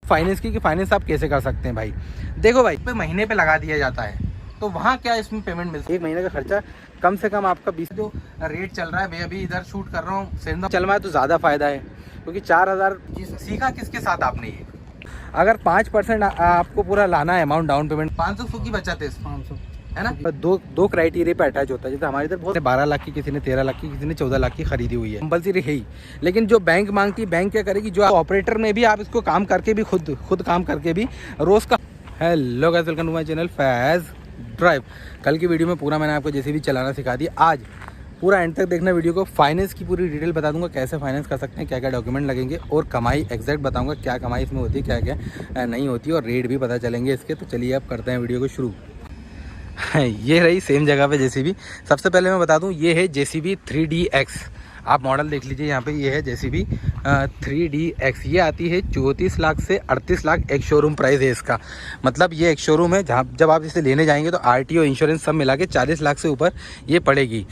Finance की कि finance आप कैसे कर सकते हैं भाई। देखो भाई, पे महीने पे लगा दिया जाता है, तो वहाँ क्या इसमें पेमेंट मिलती है। एक महीने का खर्चा कम से कम आपका 20, जो रेट चल रहा है, मैं अभी इधर शूट कर रहा हूँ, सेंधा चल रहा है, तो ज़्यादा फ़ायदा है क्योंकि 4000 सीखा किसके साथ आपने ये। अगर 5% आपको पूरा लाना है अमाउंट डाउन पेमेंट, 500 की बचत है, 500 है ना। दो क्राइटेरिया पे अटैच होता है। जैसे हमारे इधर बहुत 12 लाख की, किसी ने 13 लाख की, किसी ने 14 लाख की खरीदी हुई है, कंपल्सरी है ही। लेकिन जो बैंक मांगती है, बैंक क्या करेगी, जो ऑपरेटर में भी आप इसको काम करके भी खुद काम करके भी रोज का। Hello guys, welcome to my channel Faiz drive. कल की वीडियो में पूरा मैंने आपको जेसीबी चलाना सिखा दिया। आज पूरा एंड तक देखना वीडियो को। फाइनेंस की पूरी डिटेल बता दूंगा, कैसे फाइनेंस कर सकते हैं, क्या क्या डॉक्यूमेंट लगेंगे, और कमाई एग्जैक्ट बताऊंगा, क्या कमाई इसमें होती है, क्या क्या नहीं होती, और रेट भी पता चलेंगे इसके। तो चलिए अब करते हैं वीडियो को शुरू। ये रही सेम जगह पे जेसीबी। सबसे पहले मैं बता दूं, ये है जेसीबी 3DX। आप मॉडल देख लीजिए यहाँ पे, ये है जेसीबी 3DX। ये आती है 34 लाख से 38 लाख एक शोरूम प्राइस है इसका। मतलब ये एक शोरूम है जहाँ जब आप इसे लेने जाएंगे तो RTO इंश्योरेंस सब मिला के 40 लाख से ऊपर ये पड़ेगी।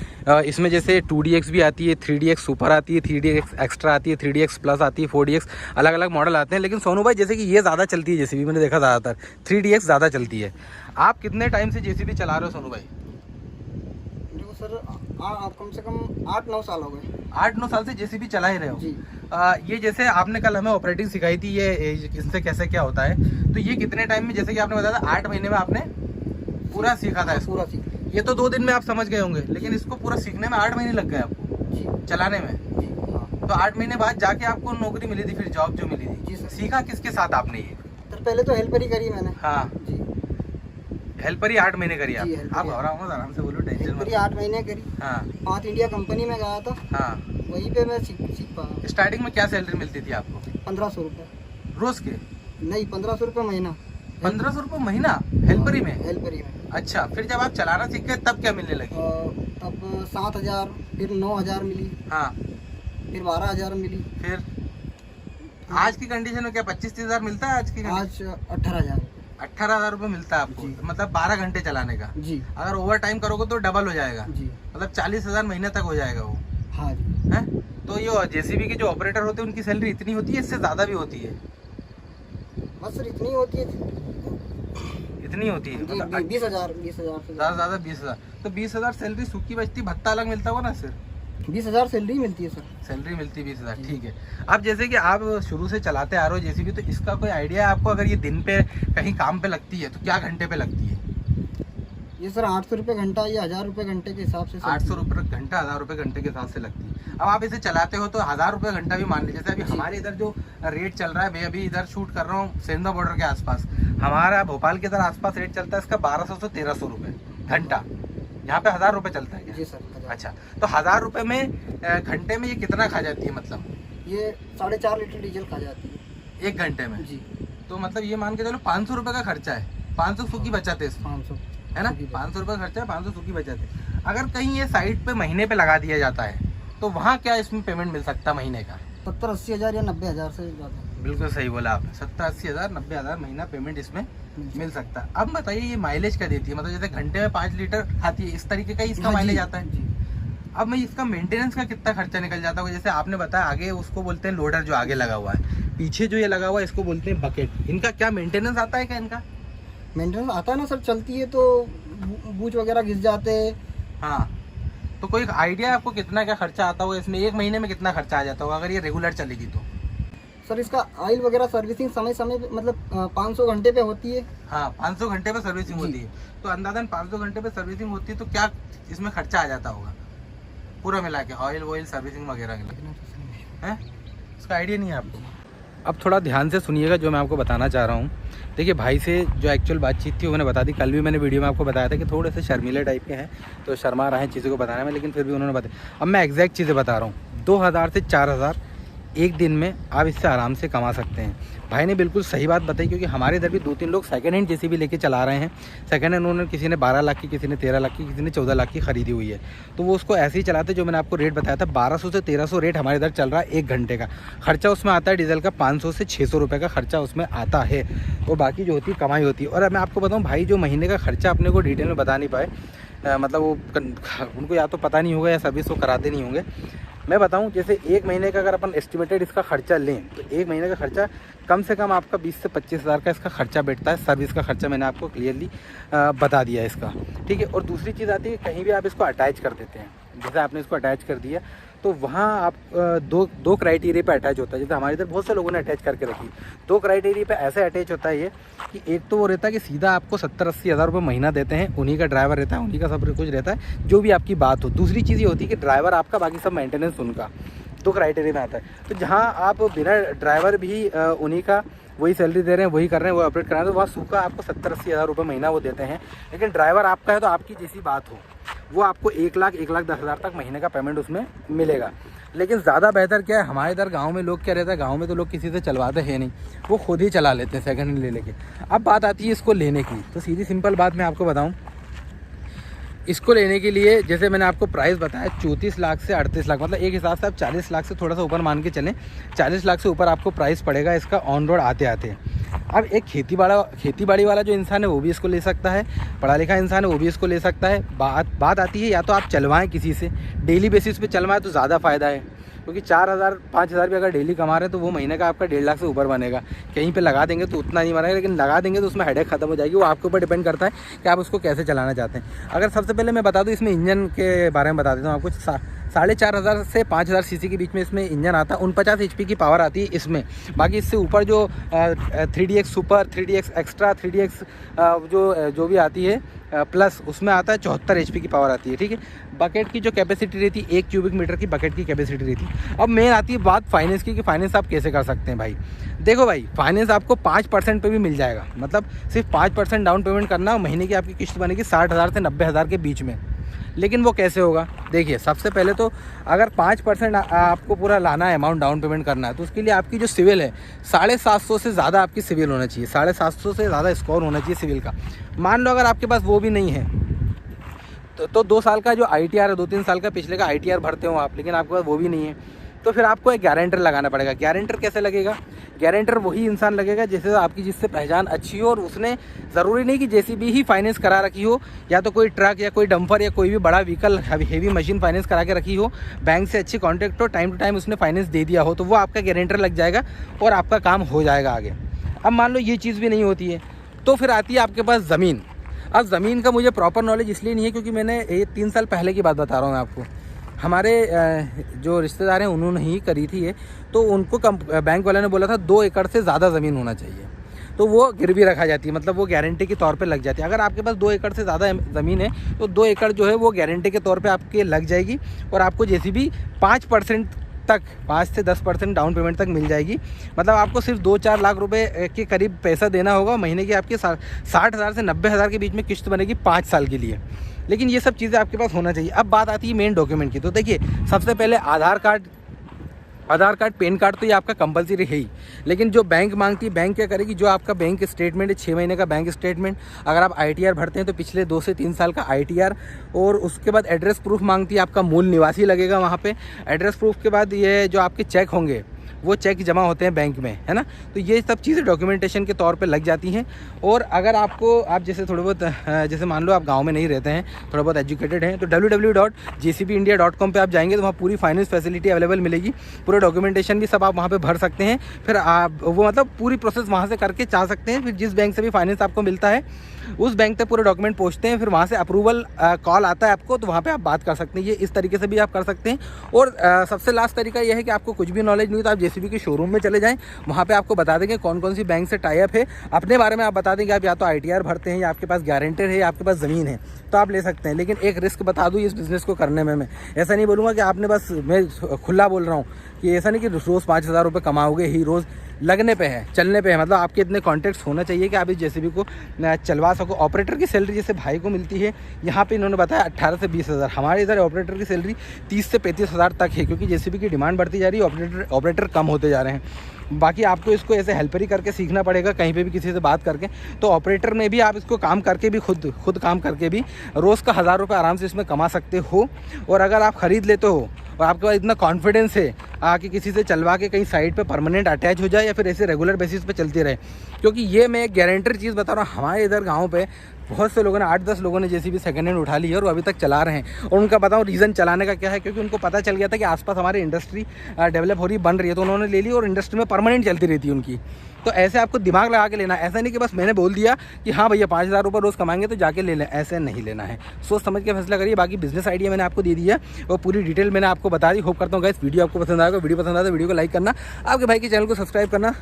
इसमें जैसे 2DX भी आती है, 3DX सुपर आती है, 3DX एक्स्ट्रा आती है, 3DX प्लस आती है, 4DX, अलग अलग मॉडल आते हैं। लेकिन सोनू भाई जैसे कि ये ज़्यादा चलती है जेसीबी, मैंने देखा ज़्यादातर 3DX ज़्यादा चलती है। आप कितने टाइम से जेसीबी चला रहे हो सोनू भाई? देखो सर, आप कम से कम 8-9 साल हो गए। 8-9 साल से जेसीबी चला ही रहे हो। ये जैसे आपने कल हमें ऑपरेटिंग सिखाई थी, ये इससे कैसे क्या होता है, तो ये कितने टाइम में, जैसे कि आपने बताया था 8 महीने में आपने पूरा सीखा था इसको। पूरा सीखा। ये तो 2 दिन में आप समझ गए होंगे, लेकिन इसको पूरा सीखने में 8 महीने लग गए आपको चलाने में। तो 8 महीने बाद जाके आपको नौकरी मिली थी, फिर जॉब जो मिली थी। सीखा किसके साथ आपने ये? सर पहले तो हेल्पर ही करी मैंने। हाँ जी, हेल्पर ही 8 महीने करी आप घबराओ, आराम से बोलो, टेंशन मत। 8 महीने करी। हाँ 5 इंडिया कंपनी में गया था। हाँ, वहीं पे मैं सीख पाया। स्टार्टिंग में क्या सैलरी मिलती थी आपको? 1500 रुपये रोज के? नहीं, 1500 रुपये महीना। 1500 रुपये महीना हेल्परी में? हेल्परी में। अच्छा, फिर जब आप चलाना सीख गए तब क्या मिलने लगी? तब 7000, फिर 9000 मिली, हाँ, फिर 12000 मिली, फिर आज की कंडीशन में क्या 25-30 हजार मिलता है? आज की आज 18000। 18,000 रुपये मिलता है आपको, मतलब 12 घंटे चलाने का। जी। अगर ओवर टाइम करोगे तो डबल हो जाएगा जी। मतलब 40,000 महीने तक हो जाएगा वो। हाँ जी। है तो ये जेसीबी के जो ऑपरेटर होते हैं उनकी सैलरी इतनी होती है, इससे ज्यादा भी होती है? बस सर इतनी होती है। इतनी होती है, मतलब 20,000 से ज्यादा 20,000। तो 20,000 सैलरी सूखी बचती, भत्ता अलग मिलता होगा ना सर? 20,000 सैलरी मिलती है सर। सैलरी मिलती 20,000, ठीक है। अब जैसे कि आप शुरू से चलाते आ रहे हो जेसीबी, तो इसका कोई आइडिया है आपको? अगर ये दिन पे कहीं काम पे लगती है तो क्या घंटे पे लगती है? ये सर 800 रुपये घंटा या 1000 रुपये घंटे के हिसाब से। 800 रुपये घंटा, 1000 रुपये घंटे के हिसाब से लगती है। अब आप इसे चलाते हो तो 1000 रुपये घंटा भी मान लीजिए। जैसे अभी हमारे इधर जो रेट चल रहा है, मैं अभी इधर शूट कर रहा हूँ सेंधा बॉर्डर के आसपास, हमारा भोपाल के इधर आसपास रेट चलता है इसका 1200 से 1300 रुपये घंटा। यहाँ पे 1000 रुपये चलता है क्या? जी सर। अच्छा, तो 1000 रुपये में घंटे में ये कितना खा जाती है? मतलब ये 4.5 लीटर डीजल खा जाती है 1 घंटे में। जी। तो मतलब ये मान के चलो 500 रुपये का खर्चा है, 500 की बचत है इसमें, 500 है ना। 500 रुपये खर्चा है, 500 की बचत है। अगर कहीं ये साइड पे महीने पे लगा दिया जाता है तो वहाँ क्या इसमें पेमेंट मिल सकता है महीने का? 70-80 हज़ार या 90 हज़ार से ज़्यादा। बिल्कुल सही बोला आपने, 70-80 हज़ार 90 हज़ार महीना पेमेंट इसमें मिल सकता है। अब बताइए ये माइलेज क्या देती है? मतलब जैसे घंटे में 5 लीटर खाती है, इस तरीके का ही इसका माइलेज आता है। अब मैं इसका मेंटेनेंस का कितना खर्चा निकल जाता होगा? जैसे आपने बताया आगे उसको बोलते हैं लोडर, जो आगे लगा हुआ है, पीछे जो ये लगा हुआ है इसको बोलते हैं बकेट। इनका क्या मेंटेनेंस आता है क्या? इनका मेंटेनेंस आता है ना सर, चलती है तो बूझ वगैरह घिस जाते हैं। हाँ, तो कोई आइडिया आपको कितना क्या खर्चा आता होगा इसमें? 1 महीने में कितना खर्चा आ जाता होगा अगर ये रेगुलर चलेगी तो? सर इसका ऑयल वगैरह सर्विसिंग समय समय पे, मतलब 500 घंटे पे होती है। हाँ, 500 घंटे पे सर्विसिंग होती है, तो अंदाजन 500 घंटे पे सर्विसिंग होती है, तो क्या इसमें खर्चा आ जाता होगा पूरा मिला के, ऑयल वॉयल सर्विसिंग वगैरह के? हैं, इसका आइडिया नहीं है आपको? अब थोड़ा ध्यान से सुनिएगा जो मैं आपको बताना चाह रहा हूँ। देखिए, भाई से जो एक्चुअल बातचीत थी मैंने बता दी। कल भी मैंने वीडियो में आपको बताया था कि थोड़े से शर्मीले टाइप के हैं, तो शर्मा रहे हैं चीज़ों को बताने में, लेकिन फिर भी उन्होंने बताया। अब मैं एग्जैक्ट चीज़ें बता रहा हूँ। 2000 से 4000 एक दिन में आप इससे आराम से कमा सकते हैं। भाई ने बिल्कुल सही बात बताई, क्योंकि हमारे इधर भी 2-3 लोग सेकंड हैंड जेसीबी लेके चला रहे हैं। सेकंड हैंड उन्होंने, किसी ने 12 लाख की, किसी ने 13 लाख की, किसी ने 14 लाख की खरीदी हुई है, तो वो उसको ऐसे ही चलाते। जो मैंने आपको रेट बताया था 1200 से 1300 रेट हमारे इधर चल रहा है 1 घंटे का। खर्चा उसमें आता है डीजल का 500 से 600 रुपये का खर्चा उसमें आता है, और बाकी जो होती है कमाई होती है। और अब मैं आपको बताऊँ, भाई जो महीने का खर्चा अपने को डिटेल में बता नहीं पाए, मतलब वो उनको या तो पता नहीं होगा या सर्विस वो कराते नहीं होंगे। मैं बताऊं, जैसे 1 महीने का अगर अपन एस्टिमेटेड इसका खर्चा लें तो 1 महीने का खर्चा कम से कम आपका 20 से 25 हज़ार का इसका खर्चा बैठता है। सर्विस का खर्चा मैंने आपको क्लियरली बता दिया है इसका, ठीक है। और दूसरी चीज़ आती है, कहीं भी आप इसको अटैच कर देते हैं, जैसे आपने इसको अटैच कर दिया तो वहाँ आप दो क्राइटेरिया पे अटैच होता है। जैसे हमारे इधर बहुत से लोगों ने अटैच करके रखी, 2 क्राइटेरिया पे ऐसे अटैच होता है ये कि एक तो वो रहता है कि सीधा आपको 70-80 हज़ार रुपये महीना देते हैं, उन्हीं का ड्राइवर रहता है, उन्हीं का सब कुछ रहता है, जो भी आपकी बात हो। दूसरी चीज़ ये होती है कि ड्राइवर आपका, बाकी सब मेंटेनेंस उनका, 2 क्राइटेरिया में आता है। तो जहाँ आप बिना ड्राइवर भी उन्हीं का वही सैलरी दे रहे हैं, वही कर रहे हैं, वो ऑपरेट कर रहे हैं, तो वहाँ सूखा आपको 70-80 हज़ार रुपये महीना वो देते हैं। लेकिन ड्राइवर आपका है तो आपकी जैसी बात हो, वो आपको 1,10,000 तक महीने का पेमेंट उसमें मिलेगा। लेकिन ज़्यादा बेहतर क्या है, हमारे इधर गांव में लोग क्या रहता है, गांव में तो लोग किसी से चलवाते हैं नहीं, वो खुद ही चला लेते हैं सेकंड हैंड ले लेके। अब बात आती है इसको लेने की, तो सीधी सिंपल बात मैं आपको बताऊं, इसको लेने के लिए जैसे मैंने आपको प्राइस बताया 34 लाख से 38 लाख, मतलब एक हिसाब से आप 40 लाख से थोड़ा सा ऊपर मान के चलें, 40 लाख से ऊपर आपको प्राइस पड़ेगा इसका ऑन रोड आते आते। अब एक खेती बाड़ी वाला जो इंसान है वो भी इसको ले सकता है, पढ़ा लिखा इंसान है वो भी इसको ले सकता है। बात आती है या तो आप चलवाएं किसी से, डेली बेसिस पे चलवाएं तो ज़्यादा फ़ायदा है, क्योंकि 4,000-5,000 भी अगर डेली कमा रहे हैं तो वो महीने का आपका 1.5 लाख से ऊपर बनेगा। कहीं पे लगा देंगे तो उतना नहीं बनेगा, लेकिन लगा देंगे तो उसमें हेडेक खत्म हो जाएगी। वो आपके ऊपर डिपेंड करता है कि आप उसको कैसे चलाना चाहते हैं। अगर सबसे पहले मैं बता दूं इसमें इंजन के बारे में बता देता हूँ आपको, 4,500 से 5,000 सीसी के बीच में इसमें इंजन आता है, 49 HP की पावर आती है इसमें। बाकी इससे ऊपर जो 3DX super, 3DX extra, 3DX जो भी आती है प्लस, उसमें आता है 74 HP की पावर आती है, ठीक है। बकेट की जो कैपेसिटी रहती है 1 क्यूबिक मीटर की बकेट की कैपेसिटी रहती है। अब मेन आती है बात फाइनेंस की, कि फाइनेंस आप कैसे कर सकते हैं भाई। देखो भाई, फाइनेंस आपको 5% पे भी मिल जाएगा, मतलब सिर्फ 5% डाउन पेमेंट करना, महीने की आपकी किस्त बनेगी 60,000 से 90,000 के बीच में। लेकिन वो कैसे होगा, देखिए सबसे पहले तो अगर 5% आपको पूरा लाना है, अमाउंट डाउन पेमेंट करना है, तो उसके लिए आपकी जो सिविल है 750 से ज़्यादा आपकी सिविल होना चाहिए, 750 से ज़्यादा स्कोर होना चाहिए सिविल का। मान लो अगर आपके पास वो भी नहीं है तो 2 साल का जो ITR है, 2-3 साल का पिछले का ITR भरते हो आप, लेकिन आपके पास वो भी नहीं है, तो फिर आपको एक गारंटर लगाना पड़ेगा। गारंटर कैसे लगेगा, गारंटर वही इंसान लगेगा जैसे आपकी जिससे पहचान अच्छी हो, और उसने ज़रूरी नहीं कि JCB ही फाइनेंस करा रखी हो, या तो कोई ट्रक या कोई डंपर या कोई भी बड़ा व्हीकल हेवी मशीन फाइनेंस करा के रखी हो, बैंक से अच्छी कॉन्टैक्ट हो, टाइम टू टाइम उसने फाइनेंस दे दिया हो, तो वो आपका गारंटर लग जाएगा और आपका काम हो जाएगा आगे। अब मान लो ये चीज़ भी नहीं होती है, तो फिर आती है आपके पास ज़मीन। अब ज़मीन का मुझे प्रॉपर नॉलेज इसलिए नहीं है क्योंकि मैंने ये 3 साल पहले की बात बता रहा हूँ मैं आपको। हमारे जो रिश्तेदार हैं उन्होंने ही करी थी ये, तो उनको बैंक वाले ने बोला था 2 एकड़ से ज़्यादा ज़मीन होना चाहिए, तो वो गिरवी रखा जाती है, मतलब वो गारंटी के तौर पे लग जाती है। अगर आपके पास 2 एकड़ से ज़्यादा ज़मीन है तो 2 एकड़ जो है वो गारंटी के तौर पे आपके लग जाएगी, और आपको JCB 5% तक, 5 से 10% डाउन पेमेंट तक मिल जाएगी। मतलब आपको सिर्फ 2-4 लाख रुपए के करीब पैसा देना होगा, महीने की आपके 60,000 से 90,000 के बीच में किस्त बनेगी 5 साल के लिए। लेकिन ये सब चीज़ें आपके पास होना चाहिए। अब बात आती है मेन डॉक्यूमेंट की, तो देखिए सबसे पहले आधार कार्ड, पैन कार्ड तो ये आपका कंपलसरी है ही, लेकिन जो बैंक मांगती है, बैंक क्या करेगी, जो आपका बैंक स्टेटमेंट है 6 महीने का बैंक स्टेटमेंट, अगर आप ITR भरते हैं तो पिछले 2 से 3 साल का ITR, और उसके बाद एड्रेस प्रूफ मांगती है, आपका मूल निवासी लगेगा वहाँ पे। एड्रेस प्रूफ के बाद ये जो आपके चेक होंगे वो चेक जमा होते हैं बैंक में, है ना, तो ये सब चीज़ें डॉक्यूमेंटेशन के तौर पे लग जाती हैं। और अगर आपको, आप जैसे थोड़े बहुत, जैसे मान लो आप गांव में नहीं रहते हैं, थोड़ा बहुत एजुकेटेड हैं, तो www.jcbindia.com पे आप जाएंगे तो वहाँ पूरी फाइनेंस फैसिलिटी अवेलेबल मिलेगी, पूरे डॉक्यूमेंटेशन भी सब आप वहाँ पे भर सकते हैं। फिर आप वो मतलब पूरी प्रोसेस वहाँ से करके चाह सकते हैं। फिर जिस बैंक से भी फाइनेंस आपको मिलता है उस बैंक तक पूरे डॉक्यूमेंट पहुँचते हैं, फिर वहाँ से अप्रूवल कॉल आता है आपको, तो वहाँ पर आप बात कर सकते हैं। ये इस तरीके से भी आप कर सकते हैं। और सबसे लास्ट तरीका यह है कि आपको कुछ भी नॉलेज नहीं तो आप JCB के शोरूम में चले जाएं, वहाँ पे आपको बता देंगे कौन कौन सी बैंक से टाई अप है। अपने बारे में आप बता देंगे, आप या तो ITR भरते हैं, या आपके पास गारंटर है, या आपके पास ज़मीन है, तो आप ले सकते हैं। लेकिन एक रिस्क बता दूँ इस बिज़नेस को करने में, मैं ऐसा नहीं बोलूँगा कि आपने बस, मैं खुला बोल रहा हूँ कि ऐसा नहीं कि रोज़ 5,000 रुपये कमाओगे ही, रोज़ लगने पे है, चलने पे है। मतलब आपके इतने कॉन्टैक्ट्स होना चाहिए कि आप इस JCB को चलवा सको। ऑपरेटर की सैलरी जैसे भाई को मिलती है, यहाँ पे इन्होंने बताया 18 से 20 हज़ार, हमारे इधर ऑपरेटर की सैलरी 30 से 35 हज़ार तक है, क्योंकि JCB की डिमांड बढ़ती जा रही है, ऑपरेटर कम होते जा रहे हैं। बाकी आपको इसको ऐसे हेल्पर ही करके सीखना पड़ेगा, कहीं पे भी किसी से बात करके। तो ऑपरेटर में भी आप इसको काम करके भी खुद काम करके भी रोज़ का 1,000 रुपये आराम से इसमें कमा सकते हो। और अगर आप ख़रीद लेते हो और आपके पास इतना कॉन्फिडेंस है कि किसी से चलवा के कहीं साइड पे परमानेंट अटैच हो जाए या फिर ऐसे रेगुलर बेसिस पे चलती रहे। क्योंकि ये मैं एक गारंटेड चीज़ बता रहा हूँ, हमारे इधर गाँव पे बहुत से लोगों ने 8-10 लोगों ने जेसीबी सेकंड हैंड उठा ली है और वो अभी तक चला रहे हैं। और उनका बताऊँ रीज़न चलाने का क्या है, क्योंकि उनको पता चल गया था कि आसपास हमारी इंडस्ट्री डेवलप हो रही बन रही है, तो उन्होंने ले ली और इंडस्ट्री में परमानेंट चलती रहती है उनकी। तो ऐसे आपको दिमाग लगा के लेना, ऐसा नहीं कि बस मैंने बोल दिया कि हाँ भैया 5,000 रुपये रोज़ कमाएंगे तो जाके ले लें, ऐसे नहीं लेना है। सोच समझ के फैसला करिए। बाकी बिजनेस आइडिया मैंने आपको दे दिया और पूरी डिटेल मैंने आपको बता दी। होप करता हूँ गाइस वीडियो आपको पसंद आएगा। वीडियो पसंद आए तो वीडियो को लाइक करना, आपके भाई के चैनल को सब्सक्राइब करना।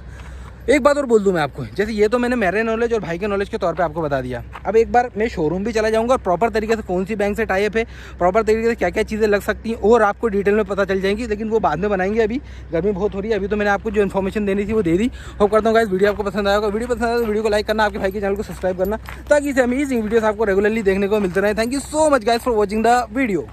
एक बात और बोल दूं मैं आपको, जैसे ये तो मैंने मेरे नॉलेज और भाई के नॉलेज के तौर पे आपको बता दिया। अब एक बार मैं शोरूम भी चला जाऊंगा और प्रॉपर तरीके से कौन सी बैंक से टाई अप है, प्रॉपर तरीके से क्या क्या चीज़ें लग सकती हैं और आपको डिटेल में पता चल जाएंगी, लेकिन वो बाद में बनाएंगे। अभी गर्मी बहुत हो रही है, अभी तो मैंने आपको जो इन्फॉर्मेशन देनी थी वो दे दी। होप करता हूँ गाइस वीडियो आपको पसंद आएगा। वीडियो पसंद आया तो वीडियो को लाइक करना, आपके भाई के चैनल को सब्सक्राइब करना, ताकि इसे अमेजिंग वीडियोस आपको रेगुलरली देखने को मिलते रहे। Thank you so much guys for watching the video.